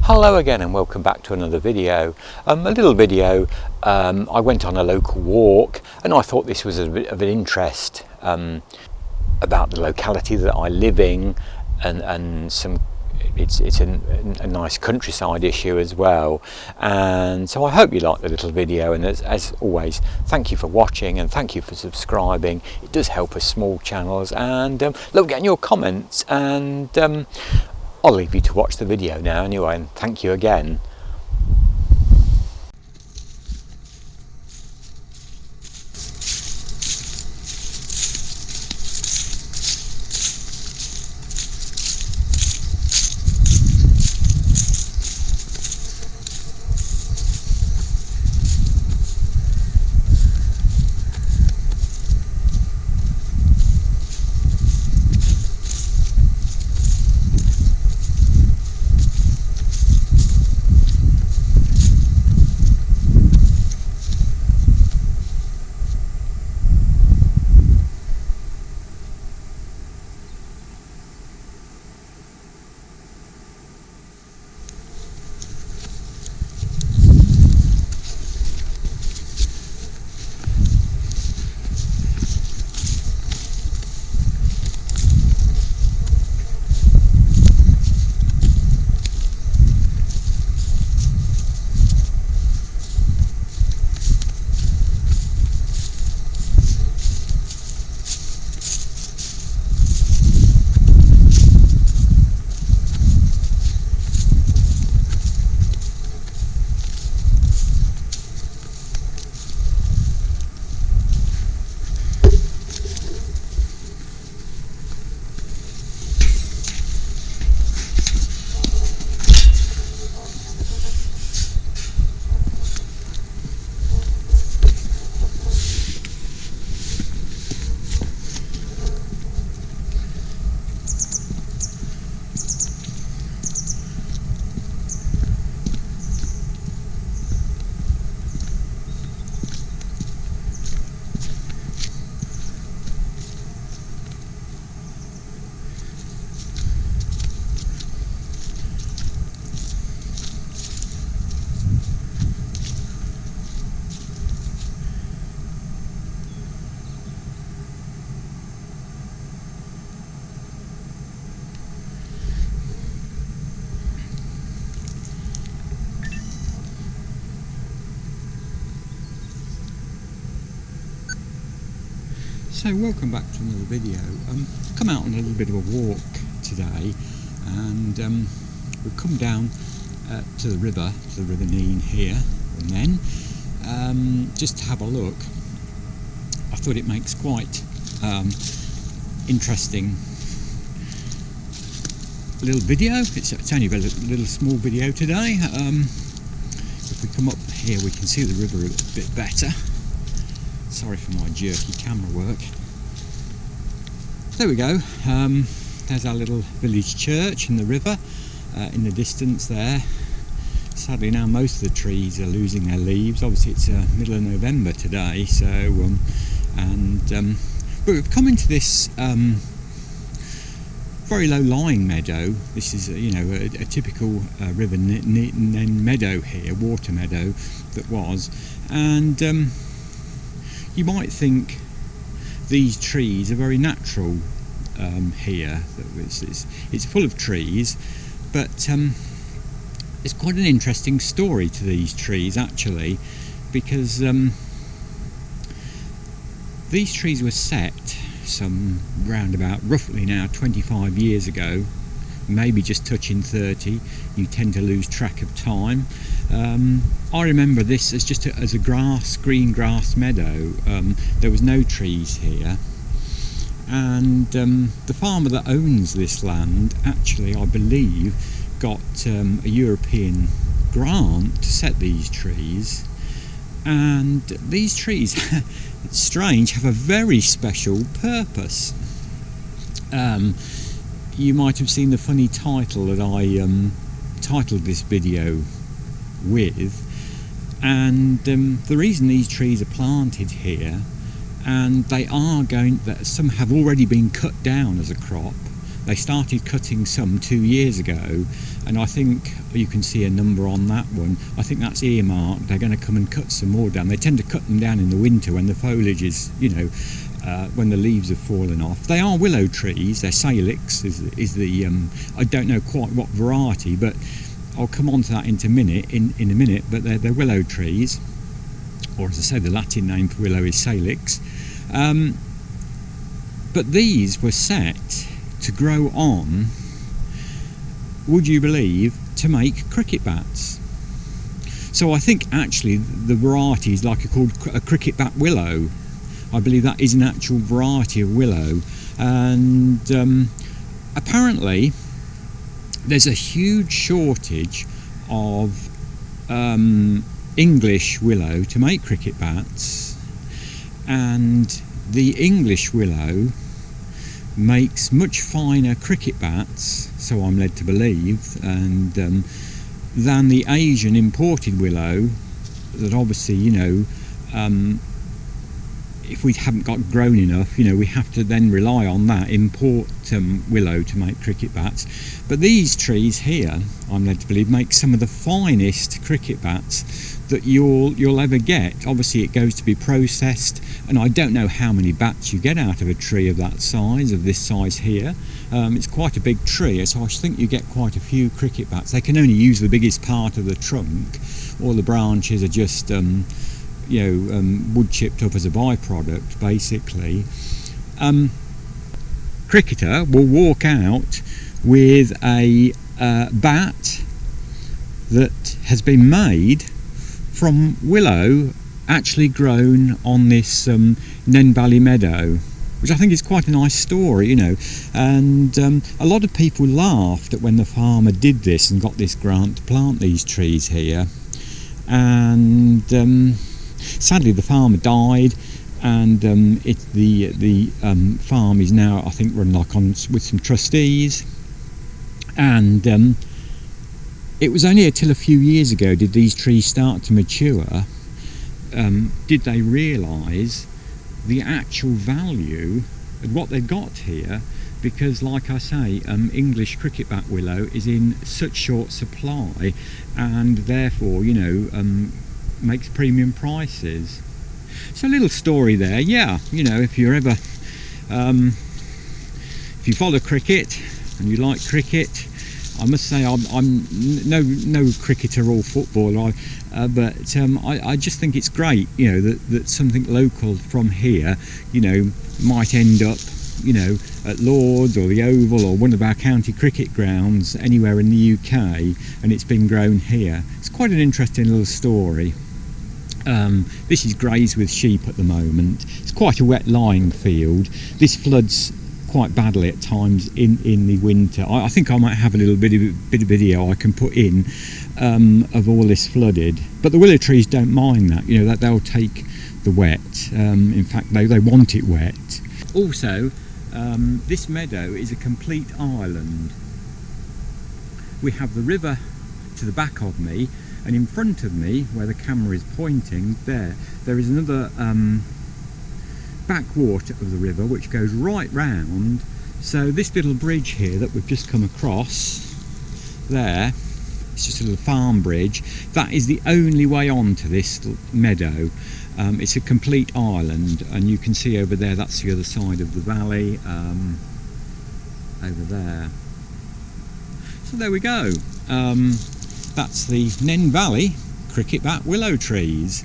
Hello again and welcome back to another video. A little video. I went on a local walk and I thought this was a bit of an interest about the locality that I live in, and some it's a nice countryside issue as well. And so I hope you like the little video, and as always, thank you for watching and thank you for subscribing. It does help us small channels, and love getting your comments, and I'll leave you to watch the video now anyway, and thank you again. So welcome back to another video. Come out on a little bit of a walk today, and we've come down to the River Nene here, and then just to have a look. I thought it makes quite interesting little video. It's only a little small video today. If we come up here, we can see the river a bit better. Sorry for my jerky camera work. There we go. There's our little village church in the river in the distance there. Sadly now most of the trees are losing their leaves. Obviously it's middle of November today, so but we've come into this very low-lying meadow. This is a typical River Nene meadow here, water meadow that was, and you might think these trees are very natural here. It's full of trees, but it's quite an interesting story to these trees actually, because these trees were set some roundabout roughly now 25 years ago, maybe just touching 30. You tend to lose track of time. I remember this as just as a green grass meadow. There was no trees here, and the farmer that owns this land actually, I believe, got a European grant to set these trees, and these trees it's strange, have a very special purpose. You might have seen the funny title that I titled this video with, and the reason these trees are planted here, and some have already been cut down as a crop. They started cutting some 2 years ago, and I think you can see a number on that one. I think that's earmarked. They're going to come and cut some more down. They tend to cut them down in the winter when the foliage is, when the leaves have fallen off. They are willow trees. They're salix is the I don't know quite what variety, but I'll come on to that in a minute. But they're willow trees, or as I say, the Latin name for willow is salix. But these were set to grow on, would you believe, to make cricket bats. So I think actually the variety is called a cricket bat willow. I believe that is an actual variety of willow, and apparently there's a huge shortage of English willow to make cricket bats, and the English willow makes much finer cricket bats, so I'm led to believe, and than the Asian imported willow that obviously, if we haven't got grown enough, we have to then rely on that import willow to make cricket bats. But these trees here, I'm led to believe, make some of the finest cricket bats that you'll ever get. Obviously it goes to be processed, and I don't know how many bats you get out of a tree of that size, of this size here. It's quite a big tree, so I think you get quite a few cricket bats. They can only use the biggest part of the trunk. All the branches are just wood chipped up as a byproduct, basically. Cricketer will walk out with a bat that has been made from willow actually grown on this Nene Valley meadow, which I think is quite a nice story, and a lot of people laughed at when the farmer did this and got this grant to plant these trees here, and sadly the farmer died, and the farm is now, I think, run with some trustees, and it was only until a few years ago did these trees start to mature, did they realise the actual value of what they've got here, because like I say, English cricket bat willow is in such short supply, and therefore makes premium prices. So a little story there. If you're ever if you follow cricket and you like cricket, I must say I'm no cricketer or footballer, but I just think it's great, that something local from here, might end up, at Lord's or the Oval or one of our county cricket grounds anywhere in the UK, and it's been grown here. It's quite an interesting little story. This is grazed with sheep at the moment. It's quite a wet lying field. This floods quite badly at times in the winter. I think I might have a little bit of video I can put in of all this flooded, but the willow trees don't mind that, that they'll take the wet. In fact, they want it wet. Also, this meadow is a complete island. We have the river to the back of me, and in front of me, where the camera is pointing, there is another backwater of the river which goes right round. So this little bridge here that we've just come across there, it's just a little farm bridge, that is the only way on to this meadow. It's a complete island, and you can see over there, that's the other side of the valley, over there. So there we go. That's the Nene Valley cricket bat willow trees.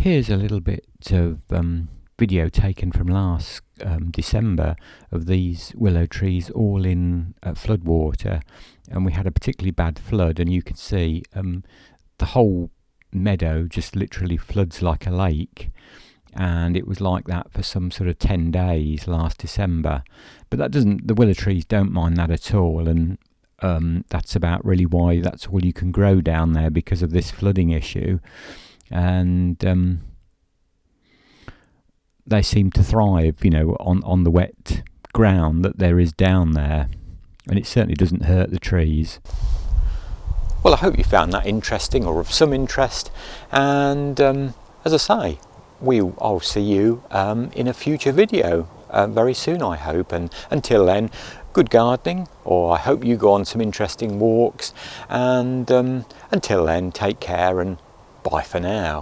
Here's a little bit of video taken from last December of these willow trees all in floodwater, and we had a particularly bad flood, and you can see the whole meadow just literally floods like a lake, and it was like that for some sort of 10 days last December. But that doesn't, the willow trees don't mind that at all, and that's about really why that's all you can grow down there, because of this flooding issue. And they seem to thrive, you know, on the wet ground that there is down there, and it certainly doesn't hurt the trees. Well, I hope you found that interesting, or of some interest, and as I say, I'll see you in a future video very soon, I hope, and until then, good gardening, or I hope you go on some interesting walks, and until then, take care and bye for now.